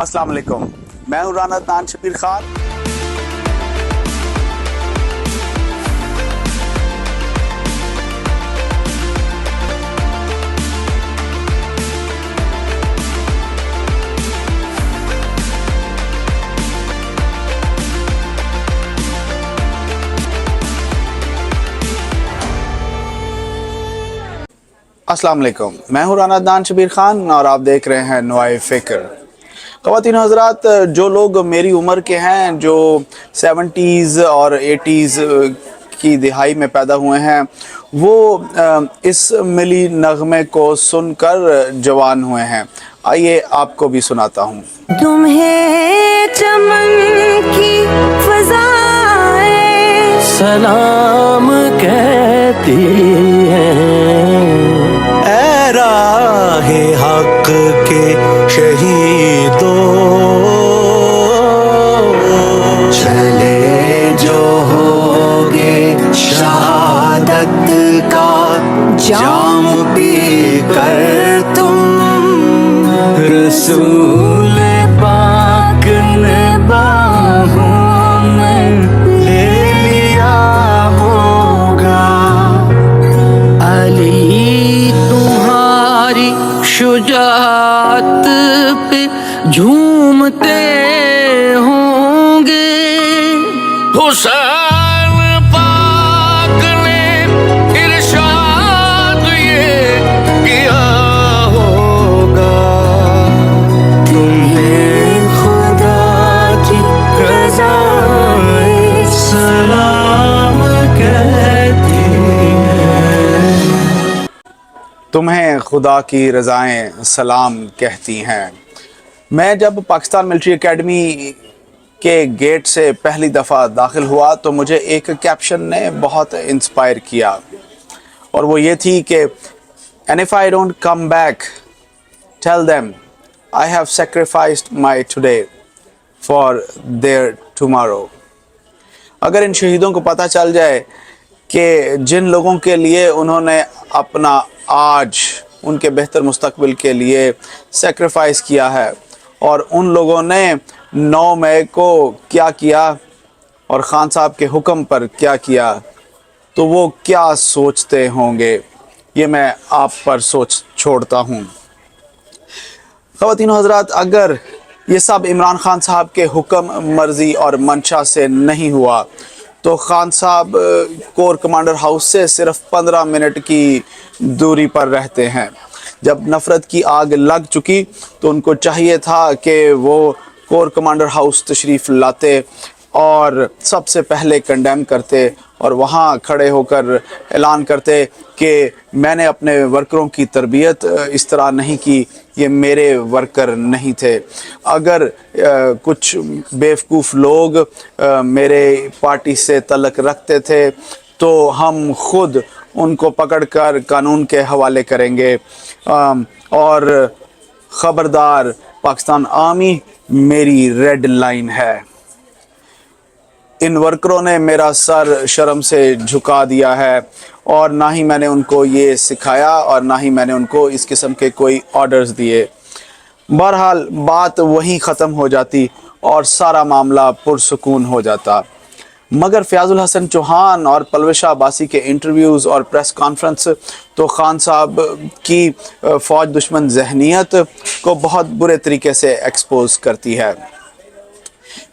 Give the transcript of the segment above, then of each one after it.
السلام علیکم، میں ہوں رانا عدنان شبیر خان۔ السلام علیکم، میں ہوں رانا عدنان شبیر خان اور آپ دیکھ رہے ہیں نوائے فکر۔ خواتین و حضرات، جو لوگ میری عمر کے ہیں، جو 70s اور 80s کی دہائی میں پیدا ہوئے ہیں، وہ اس ملی نغمے کو سن کر جوان ہوئے ہیں۔ آئیے آپ کو بھی سناتا ہوں۔ تمہیں چمن کی فضائیں سلام کہتی ہیں، اے راہ حق کے شہیدوں، چلے جو ہوگے شہادت کا جام پی کر تم، رسول پاک نے باہوں میں لے لیا ہوگا، علی تمہاری شجاعت پہ جھومتے ہوں گے، حسین پاک نے ارشاد یہ کیا ہوگا، تمہیں خدا کی رضائیں سلام کہتی ہیں، تمہیں خدا کی رضائیں سلام کہتی ہیں۔ میں جب پاکستان ملٹری اکیڈمی کے گیٹ سے پہلی دفعہ داخل ہوا تو مجھے ایک کیپشن نے بہت انسپائر کیا، اور وہ یہ تھی کہ "And if I don't come back, tell them I have sacrificed my today for their tomorrow." اگر ان شہیدوں کو پتہ چل جائے کہ جن لوگوں کے لیے انہوں نے اپنا آج ان کے بہتر مستقبل کے لیے سیکریفائس کیا ہے، اور ان لوگوں نے 9 مئی کو کیا کیا اور خان صاحب کے حکم پر کیا کیا، تو وہ کیا سوچتے ہوں گے، یہ میں آپ پر سوچ چھوڑتا ہوں۔ خواتین و حضرات، اگر یہ سب عمران خان صاحب کے حکم، مرضی اور منشا سے نہیں ہوا تو خان صاحب کور کمانڈر ہاؤس سے صرف 15 منٹ کی دوری پر رہتے ہیں۔ جب نفرت کی آگ لگ چکی تو ان کو چاہیے تھا کہ وہ کور کمانڈر ہاؤس تشریف لاتے اور سب سے پہلے کنڈیم کرتے اور وہاں کھڑے ہو کر اعلان کرتے کہ میں نے اپنے ورکروں کی تربیت اس طرح نہیں کی، یہ میرے ورکر نہیں تھے۔ اگر کچھ بیوقوف لوگ میرے پارٹی سے تعلق رکھتے تھے تو ہم خود ان کو پکڑ کر قانون کے حوالے کریں گے، اور خبردار، پاکستان آرمی میری ریڈ لائن ہے۔ ان ورکروں نے میرا سر شرم سے جھکا دیا ہے، اور نہ ہی میں نے ان کو یہ سکھایا اور نہ ہی میں نے ان کو اس قسم کے کوئی آرڈرز دیے۔ بہرحال بات وہیں ختم ہو جاتی اور سارا معاملہ پرسکون ہو جاتا، مگر فیاض الحسن چوہان اور پلوش عباسی کے انٹرویوز اور پریس کانفرنس تو خان صاحب کی فوج دشمن ذہنیت کو بہت برے طریقے سے ایکسپوز کرتی ہے۔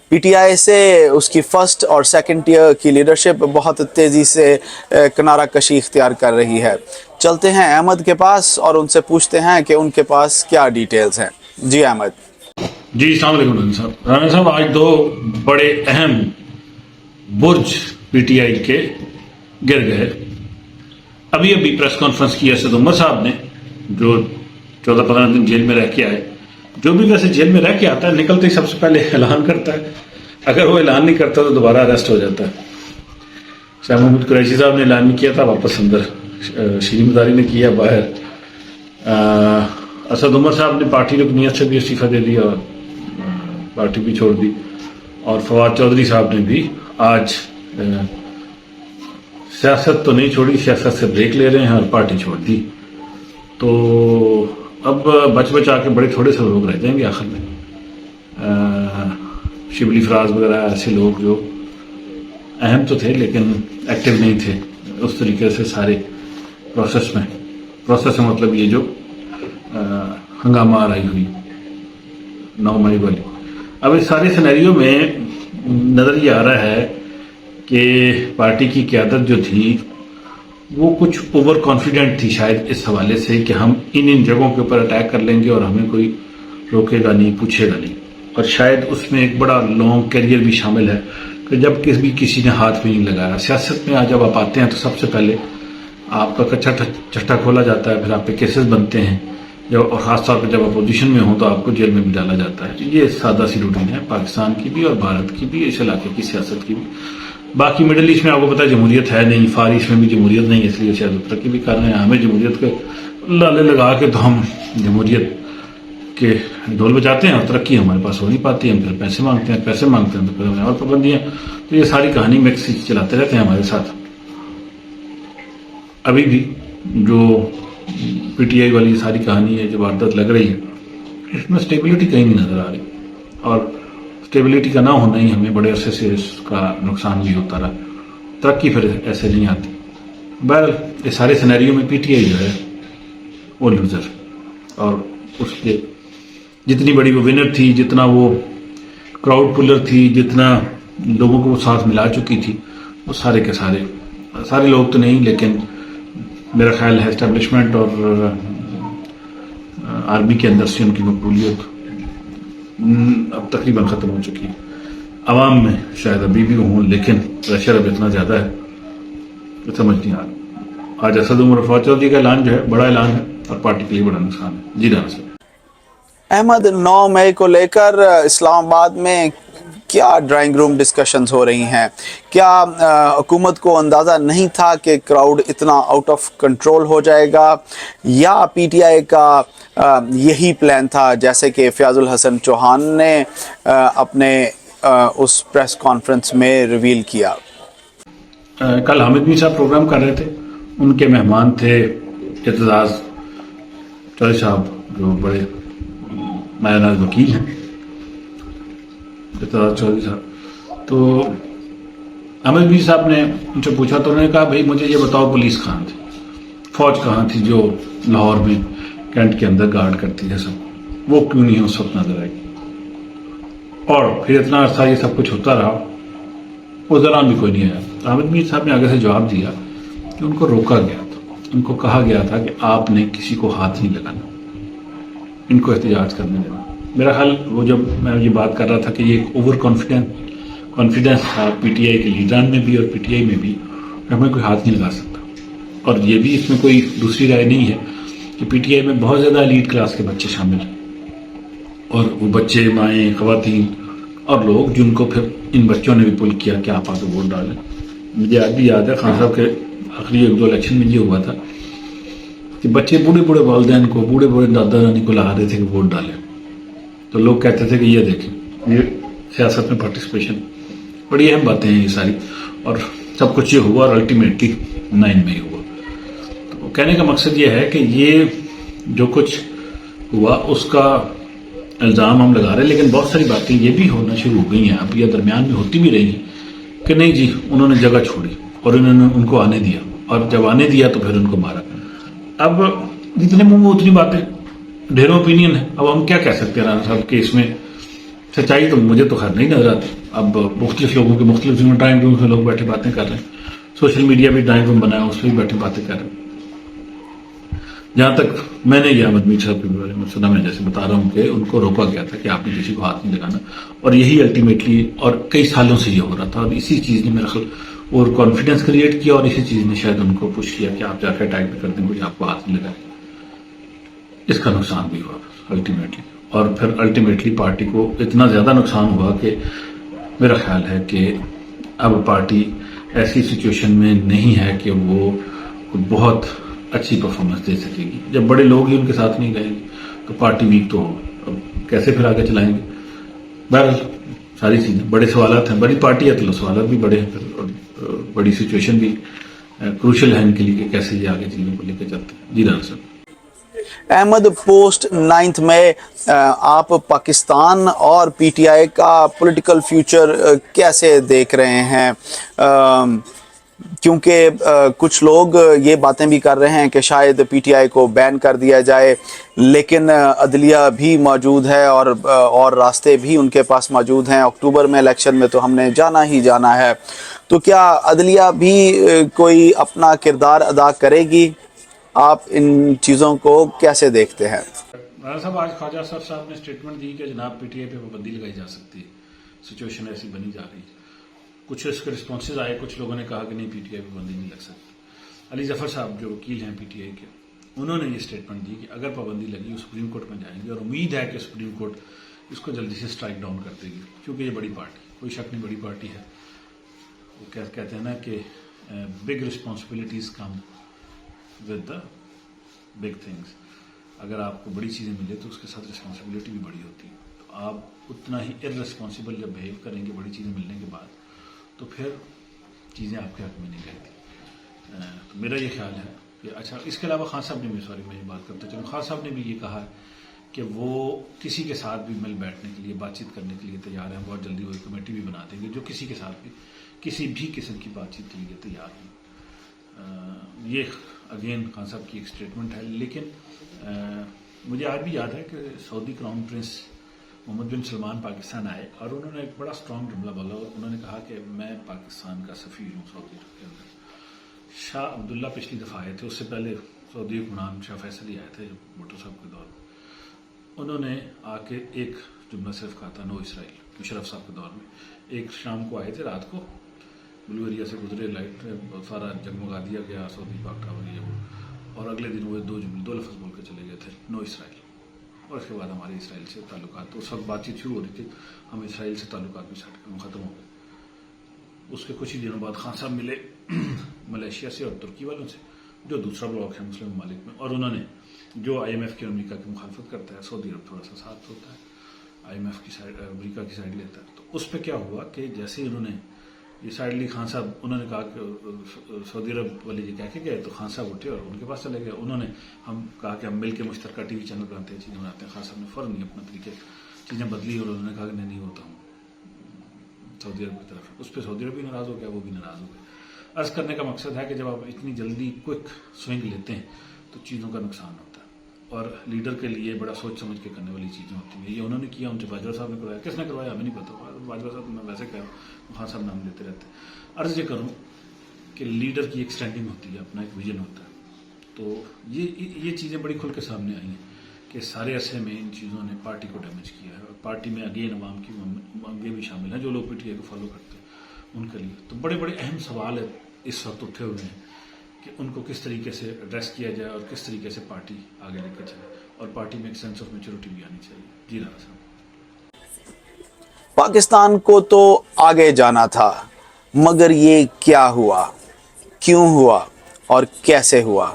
پی ٹی آئی سے اس کی فرسٹ اور سیکنڈ ٹیئر کی لیڈرشپ بہت تیزی سے کنارہ کشی اختیار کر رہی ہے۔ چلتے ہیں احمد کے پاس اور ان سے پوچھتے ہیں کہ ان کے پاس کیا ڈیٹیلز ہیں۔ جی احمد۔ جی السلام علیکم رانا صاحب۔ رانا صاحب، آج 2 بڑے اہم برج پی ٹی آئی کے گر گئے۔ ابھی پریس کانفرنس کی اسد عمر صاحب نے، جو 14-15 دن جیل میں رہ کے آئے، جو بھی ویسے جیل میں رہ کے آتا ہے نکلتے ہی سب سے پہلے اعلان کرتا ہے، اگر وہ اعلان نہیں کرتا تو دوبارہ اریسٹ ہو جاتا ہے۔ شاہ محمود قریشی صاحب نے اعلان نہیں کیا تھا، واپس اندر، شیریں مزاری نے کیا باہر، اسد عمر صاحب نے پارٹی رکنیت سے بھی استعفیٰ دے دیا اور پارٹی بھی چھوڑ دی، اور فواد چودھری صاحب نے بھی آج سیاست تو نہیں چھوڑی، سیاست سے بریک لے رہے ہیں اور پارٹی چھوڑ دی۔ تو اب بچ بچا کے بڑے تھوڑے سے لوگ رہ جائیں گے آخر میں۔ شبلی فراز وغیرہ ایسے لوگ جو اہم تو تھے لیکن ایکٹیو نہیں تھے اس طریقے سے سارے پروسیس میں مطلب یہ جو ہنگامہ آرائی ہوئی 9 مئی والی. اب اس سارے سینیریو میں نظر یہ آ رہا ہے کہ پارٹی کی قیادت جو تھی وہ کچھ اوور کانفیڈنٹ تھی شاید اس حوالے سے کہ ہم ان جگہوں کے اوپر اٹیک کر لیں گے اور ہمیں کوئی روکے گا نہیں پوچھے گا نہیں. اور شاید اس میں ایک بڑا لانگ کیریئر بھی شامل ہے کہ جب کسی نے ہاتھ بھی نہیں لگایا. سیاست میں جب آپ آتے ہیں تو سب سے پہلے آپ کا کچا چٹا کھولا جاتا ہے, پھر آپ پہ کیسز بنتے ہیں, اور خاص طور پہ جب اپوزیشن میں ہوں تو آپ کو جیل میں بھی ڈالا جاتا ہے. یہ سادہ سی روٹین ہے پاکستان کی بھی اور بھارت کی بھی, اس علاقے کی سیاست کی بھی. باقی مڈل ایسٹ میں آپ کو پتا ہے جمہوریت ہے نہیں, فار ایسٹ میں بھی جمہوریت نہیں, اس لیے شاید ترقی بھی کر رہے ہیں. ہمیں جمہوریت کے لالے لگا کے تو ہم جمہوریت کے ڈھول بجاتے ہیں اور ترقی ہمارے پاس ہو نہیں پاتی. ہم پھر پیسے مانگتے ہیں تو پھر ہمیں اور پابندیاں. تو یہ ساری کہانی مکس چلاتے رہتے ہیں ہمارے ساتھ. ابھی بھی جو پی ٹی آئی والی ساری کہانی ہے جو واردات لگ رہی ہے اس میں اسٹیبلٹی کہیں نہیں نظر آ رہی, اور اسٹیبلٹی کا نہ ہونا ہی ہمیں بڑے عرصے سے اس کا نقصان بھی ہوتا رہا. ترقی پھر ایسے نہیں آتی. بہرحال اس سارے سینیریو میں پی ٹی آئی جو ہے وہ لوزر, اور اس کے جتنی بڑی وہ ونر تھی, جتنا وہ کراؤڈ پولر تھی, جتنا لوگوں کو وہ ساتھ ملا چکی تھی, وہ سارے کے سارے لوگ تو نہیں لیکن میرا خیال ہے اسٹیبلشمنٹ اور آرمی کے اندر سے ان کی مقبولیت اب تقریباً ختم ہو چکی ہے. عوام میں شاید ابھی بھی ہوں لیکن پریشر اب اتنا زیادہ ہے تو سمجھ نہیں آ رہا. آج اسد عمر فواد چودھری کا اعلان جو ہے بڑا اعلان ہے اور پارٹی کے لیے بڑا نقصان ہے. جی رانا صاحب. احمد, 9 مئی کو لے کر اسلام آباد میں کیا ڈرائنگ روم ڈسکشنز ہو رہی ہیں؟ کیا حکومت کو اندازہ نہیں تھا کہ کراؤڈ اتنا آؤٹ آف کنٹرول ہو جائے گا, یا پی ٹی آئی کا یہی پلان تھا جیسے کہ فیاض الحسن چوہان نے اپنے اس پریس کانفرنس میں ریویل کیا؟ کل حامد میر صاحب پروگرام کر رہے تھے, ان کے مہمان تھے اعتزاز چودھری صاحب جو بڑے مایہ ناز وکیل ہیں, اعتزاز چودھری صاحب. تو حامد میر صاحب نے ان سے پوچھا تو انہوں نے کہا بھائی مجھے یہ بتاؤ پولیس کہاں تھی, فوج کہاں تھی جو لاہور میں کینٹ کے اندر گارڈ کرتی ہے سب, وہ کیوں نہیں اس وقت نظر آئی؟ اور پھر اتنا عرصہ یہ سب کچھ ہوتا رہا, اس دوران بھی کوئی نہیں آیا. حامد میر صاحب نے آگے سے جواب دیا کہ ان کو روکا گیا تھا, ان کو کہا گیا تھا کہ آپ نے کسی کو ہاتھ نہیں لگانا, ان کو احتجاج کرنے دینا. میرا خیال وہ جب میں یہ بات کر رہا تھا کہ یہ ایک اوور کانفیڈنس تھا پی ٹی آئی کے لیڈران میں بھی اور پی ٹی آئی میں بھی, ہمیں کوئی ہاتھ نہیں لگا سکتا. اور یہ بھی اس میں کوئی دوسری رائے نہیں ہے کہ پی ٹی آئی میں بہت زیادہ ایلیٹ کلاس کے بچے شامل ہیں, اور وہ بچے, مائیں, خواتین اور لوگ جن کو پھر ان بچوں نے بھی پل کیا کہ آپ آ کے ووٹ ڈالیں. مجھے آج بھی یاد ہے خان صاحب کے آخری 1-2 الیکشن میں یہ ہوا تھا کہ بچے بوڑھے والدین کو, بوڑھے دادا دانی کو لا رہے تھے کہ ووٹ ڈالیں. تو لوگ کہتے تھے کہ یہ دیکھیں یہ سیاست میں پارٹیسپیشن, بڑی اہم باتیں ہیں یہ ساری, اور سب کچھ یہ ہوا اور الٹیمیٹلی 9 مئی ہوا. تو کہنے کا مقصد یہ ہے کہ یہ جو کچھ ہوا اس کا الزام ہم لگا رہے ہیں, لیکن بہت ساری باتیں یہ بھی ہونا شروع ہو گئی ہیں اب, یا درمیان میں ہوتی بھی رہی ہیں کہ نہیں جی انہوں نے جگہ چھوڑی اور انہوں نے ان کو آنے دیا, اور جب آنے دیا تو پھر ان کو مارا. اب جتنے منہ اتنی باتیں, ڈھیروں اوپینین ہے. اب ہم کیا کہہ سکتے ہیں رانا صاحب کہ اس میں سچائی تو مجھے تو خیر نہیں نظر آتی. اب مختلف لوگوں کے مختلف ڈرائنگ روم میں لوگ بیٹھے باتیں کر رہے ہیں, سوشل میڈیا بھی ڈرائنگ روم بنایا اس پہ بھی بیٹھے باتیں کر رہے ہیں. جہاں تک میں نے یہ احمد میر صاحب کے بارے میں سنا, میں جیسے بتا رہا ہوں کہ ان کو روکا گیا تھا کہ آپ نے کسی کو ہاتھ نہیں لگانا, اور یہی الٹیمیٹلی اور کئی سالوں سے یہ ہو رہا تھا, اور اسی چیز نے میرا خیال اور کانفیڈنس کریٹ کیا, اور اسی چیز نے شاید ان کو پش کیا کہ آپ جا کے اٹیک بھی کر دیں, کوئی آپ کو ہاتھ نہیں لگائے. اس کا نقصان بھی ہوا الٹیمیٹلی, اور پھر الٹیمیٹلی پارٹی کو اتنا زیادہ نقصان ہوا کہ میرا خیال ہے کہ اب پارٹی ایسی سچویشن میں نہیں ہے کہ وہ بہت اچھی پرفارمنس دے سکے گی. جب بڑے لوگ ہی ان کے ساتھ نہیں گئے تو پارٹی ویک تو ہو, اب کیسے پھر آگے چلائیں گے؟ بہرحال ساری چیزیں, بڑے سوالات ہیں, بڑی پارٹی ہے تو سوالات بھی بڑے ہیں, اور بڑی سچویشن بھی کروشل ہے ان کے لیے کہ کیسے یہ آگے چیزوں کو لے کے چلتے ہیں. جی رانا صاحب. احمد پوسٹ 9 مئی آپ پاکستان اور پی ٹی آئی کا پولیٹیکل فیوچر کیسے دیکھ رہے ہیں؟ کیونکہ کچھ لوگ یہ باتیں بھی کر رہے ہیں کہ شاید پی ٹی آئی کو بین کر دیا جائے، لیکن عدلیہ بھی موجود ہے اور راستے بھی ان کے پاس موجود ہیں۔ اکتوبر میں الیکشن میں تو ہم نے جانا ہی جانا ہے، تو کیا عدلیہ بھی کوئی اپنا کردار ادا کرے گی؟ آپ ان چیزوں کو کیسے دیکھتے ہیں؟ رانا صاحب، آج خواجہ اظہر صاحب نے اسٹیٹمنٹ دی کہ جناب پی ٹی آئی پہ پابندی لگائی جا سکتی ہے، سچویشن ایسی بنی جا رہی ہے۔ کچھ اس کے رسپانسز آئے، کچھ لوگوں نے کہا کہ نہیں، پی ٹی آئی پہ پابندی نہیں لگ سکتی۔ علی ظفر صاحب جو وکیل ہیں پی ٹی آئی کے، انہوں نے یہ اسٹیٹمنٹ دی کہ اگر پابندی لگی وہ سپریم کورٹ میں جائیں گے، اور امید ہے کہ سپریم کورٹ اس کو جلدی سے اسٹرائک ڈاؤن کر دے گی، کیونکہ یہ بڑی پارٹی، کوئی شک نہیں بڑی پارٹی ہے۔ وہ کہتے ہیں نا کہ big responsibilities come with the big things. اگر آپ کو بڑی چیزیں ملے تو اس کے ساتھ رسپانسبلٹی بھی بڑی ہوتی ہے، تو آپ اتنا ہی ارسپانسبل جب بہیو کریں گے بڑی چیزیں ملنے کے بعد، تو پھر چیزیں آپ کے حق میں نہیں رہتی۔ تو میرا یہ خیال ہے کہ اچھا، اس کے علاوہ خان صاحب نے بھی، میں یہ بات کرتا چلوں، خان صاحب نے بھی یہ کہا ہے کہ وہ کسی کے ساتھ بھی مل بیٹھنے کے لیے، بات چیت کرنے کے لیے تیار ہیں، بہت جلدی وہ ایک کمیٹی بھی بنا دیں گے جو کسی کے ساتھ بھی کسی بھی قسم کی بات چیت کے لیے تیار ہیں۔ یہ اگین خان صاحب کی ایک اسٹیٹمنٹ ہے، لیکن مجھے آج بھی یاد ہے کہ سعودی کراؤن پرنس محمد بن سلمان پاکستان آئے اور انہوں نے ایک بڑا اسٹرانگ جملہ بولا، اور انہوں نے کہا کہ میں پاکستان کا سفیر ہوں سعودی عرب کے اندر۔ شاہ عبداللہ پچھلی دفعہ آئے تھے، اس سے پہلے سعودی حکمران شاہ فیصل ہی آئے تھے بھٹو صاحب کے دور میں۔ انہوں نے آ کے ایک جملہ صرف کہا تھا، نو اسرائیل، مشرف صاحب کے دور میں۔ ایک شام کو آئے تھے، رات کو بلو ایریا سے گزرے، لائٹ سارا جگمگا دیا گیا، سعودی پاک ٹاور یہ وہ، اور اگلے دن وہ دو لفظ بول کے چلے گئے تھے، نو اسرائیل۔ اور اس کے بعد ہمارے اسرائیل سے تعلقات، تو اس وقت بات چیت شروع ہو رہی تھی، ہم اسرائیل سے تعلقات بھی ختم ہو گئے۔ اس کے کچھ ہی دنوں بعد خان صاحب ملے ملیشیا سے اور ترکی والوں سے، جو دوسرا بلاک ہے مسلم ممالک میں، اور انہوں نے جو آئی ایم ایف کی، امریکہ کی مخالفت کرتا ہے، سعودی عرب تھوڑا سا ساتھ ہوتا ہے، آئی ایم ایف کی سائڈ، امریکہ کی سائڈ لیتا ہے۔ تو اس پہ کیا ہوا کہ جیسے ہی انہوں نے یہ سائڈ لی، خان صاحب انہوں نے کہا کہ سعودی عرب والے یہ کہہ کے گئے، تو خان صاحب اٹھے اور ان کے پاس چلے گئے۔ انہوں نے کہا کہ ہم مل کے مشترکہ ٹی وی چینل بناتے ہیں، چیزیں بناتے ہیں۔ خان صاحب نے فوراً ہی اپنا طریقے چیزیں بدلی، اور انہوں نے کہا کہ نہیں ہوتا ہوں سعودی عرب کی طرف۔ اس پہ سعودی عرب بھی ناراض ہو گیا، وہ بھی ناراض ہو گئے۔ عرض کرنے کا مقصد ہے کہ جب آپ اتنی جلدی کوئک سوئنگ لیتے ہیں تو چیزوں کا نقصان ہوتا ہے، اور لیڈر کے لیے بڑا سوچ سمجھ کے کرنے والی چیزیں ہوتی ہیں۔ یہ انہوں نے کیا، ان سے باجوہ صاحب نے کروایا، کس نے کروایا ہمیں نہیں پتا، باجوہ صاحب میں ویسے کہہ رہا ہوں، خان صاحب نام لیتے رہتے ہیں۔ عرض یہ کروں کہ لیڈر کی ایک اسٹینڈنگ ہوتی ہے، اپنا ایک ویژن ہوتا ہے۔ تو یہ چیزیں بڑی کھل کے سامنے آئی ہیں کہ سارے عرصے میں ان چیزوں نے پارٹی کو ڈیمیج کیا ہے، اور پارٹی میں اگین عوام کی مانگیں بھی شامل ہیں، جو لوگ پی ٹی آئی کو فالو کرتے ہیں ان کے لیے۔ تو بڑے بڑے اہم سوال اس وقت اٹھے ہوئے ہیں کہ ان کو کس طریقے سے ایڈریس کیا جائے، اور کس طریقے سے پارٹی آگے لے کے چلے، اور پارٹی میں ایک سینس آف میچورٹی بھی آنی چاہیے۔ جی رانا صاحب، پاکستان کو تو آگے جانا تھا، مگر یہ کیا ہوا، کیوں ہوا اور کیسے ہوا؟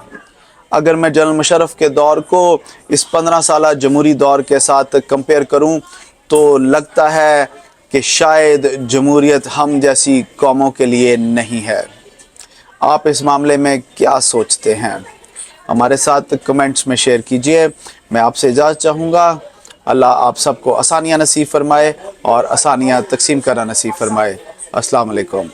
اگر میں جنرل مشرف کے دور کو اس 15 سالہ جمہوری دور کے ساتھ کمپیئر کروں تو لگتا ہے کہ شاید جمہوریت ہم جیسی قوموں کے لیے نہیں ہے۔ آپ اس معاملے میں کیا سوچتے ہیں؟ ہمارے ساتھ کمنٹس میں شیئر کیجئے۔ میں آپ سے اجازت چاہوں گا۔ اللہ آپ سب کو آسانیاں نصیب فرمائے اور آسانیاں تقسیم کرنا نصیب فرمائے۔ السلام علیکم۔